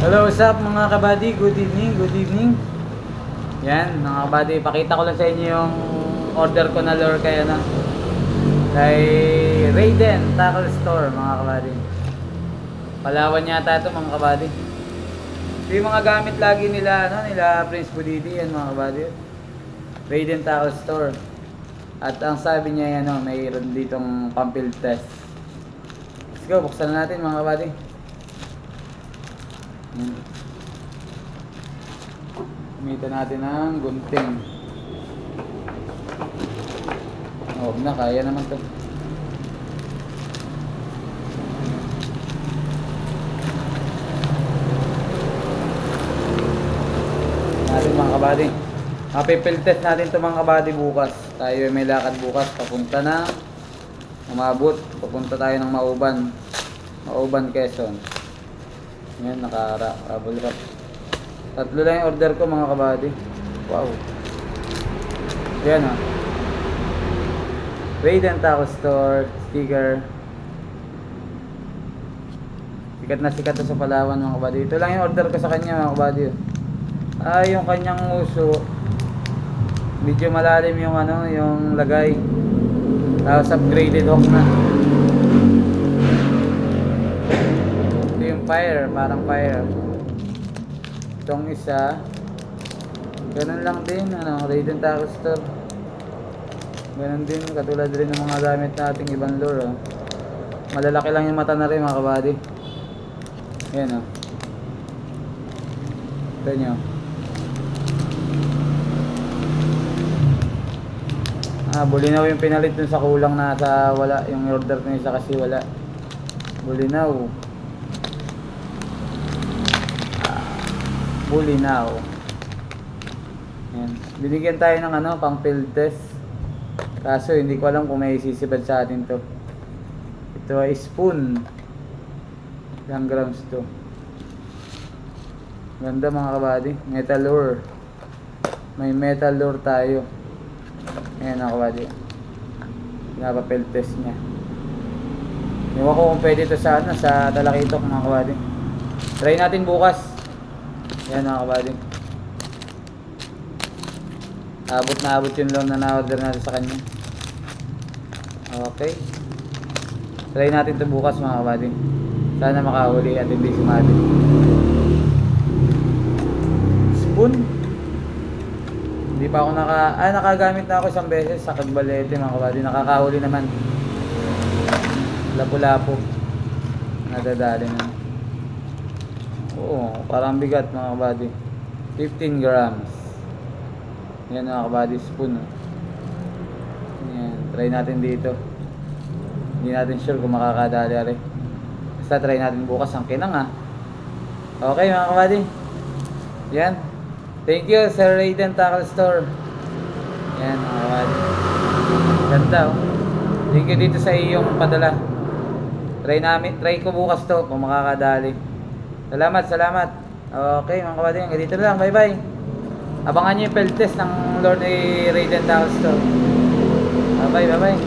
Hello, what's up mga kabady? Good evening, good evening. Yan, mga kabady, pakita ko lang sa inyo yung order ko na lure kay kay Raiden Tackle Store, mga kabady. Palawan yata ito, mga kabady. Ito yung mga gamit lagi nila, nila Prince Budidi, yan mga kabady. Raiden Tackle Store. At ang sabi niya, mayroon ditong pang-field test. Let's go, buksan natin mga kabady. Gamitan natin ng gunting. Huwag na, kaya naman to. Natin mga kabady. Mapipil test natin to mga kabady bukas. Tayo may lakad bukas papunta na umabot. Papunta tayo ng Mauban. Mauban, Quezon. Ngayon, naka-bubble wrap. Tatlo lang yung order ko mga kabady. Wow. Yan Raiden Tackle Store sticker. Sikat na sikat to sa Palawan mga kabady. Ito lang yung order ko sa kanya mga kabady. Yung kanyang uso. Medyo malalim yung yung lagay. Tapos upgraded hook na. Ito yung fire, parang fire. Itong isa, ganun lang din, Raiden Tackle Store. Ganun din, katulad rin ng mga gamit nating ibang lure. Malalaki lang yung mata na rin mga kabady. Ayan ito nyo. Bulinaw yung pinalit dun sa kulang na sa wala. Yung order ko isa kasi wala. Bulinaw. Bulinaw. Ayan. Binigyan tayo ng pang field test. Kaso hindi ko alam kung may sisibad sa atin to. Ito ay spoon. Ilang grams to. Ganda mga kabady. Metal lure. May metal lure tayo. Ayan mga kabady. Pinapa-field test niya. Ewan ko kung pwede ito sa sa Talakitok mga kabady. Try natin bukas. Yan mga kabady. Abot na abot yung loan na na-order natin sa kanya. Okay. Try natin ito bukas mga kabady. Sana makahuli at hindi sumali. Spoon. Hindi pa ako nakagamit na ako isang beses sa Cagbalete mga kabady. Nakakahuli naman. Lapu-lapu. Nadadali na. Oo, parang bigat mga kabady. 15 grams. Yan mga kabady, spoon. Yan, try natin dito. Hindi natin sure kung makakadali rin. Basta try natin bukas ang kinang Okay mga kabady. Yan. Thank you Sir Raiden Tackle Store. Yan mga kabady. Ganda Thank you dito sa iyong padala. Try ko bukas to kung makakadali. Salamat. Okay mga kabady, hanggang dito lang. Bye bye. Abangan nyo yung field test ng Lord ni Raiden Tackle Store. Bye bye.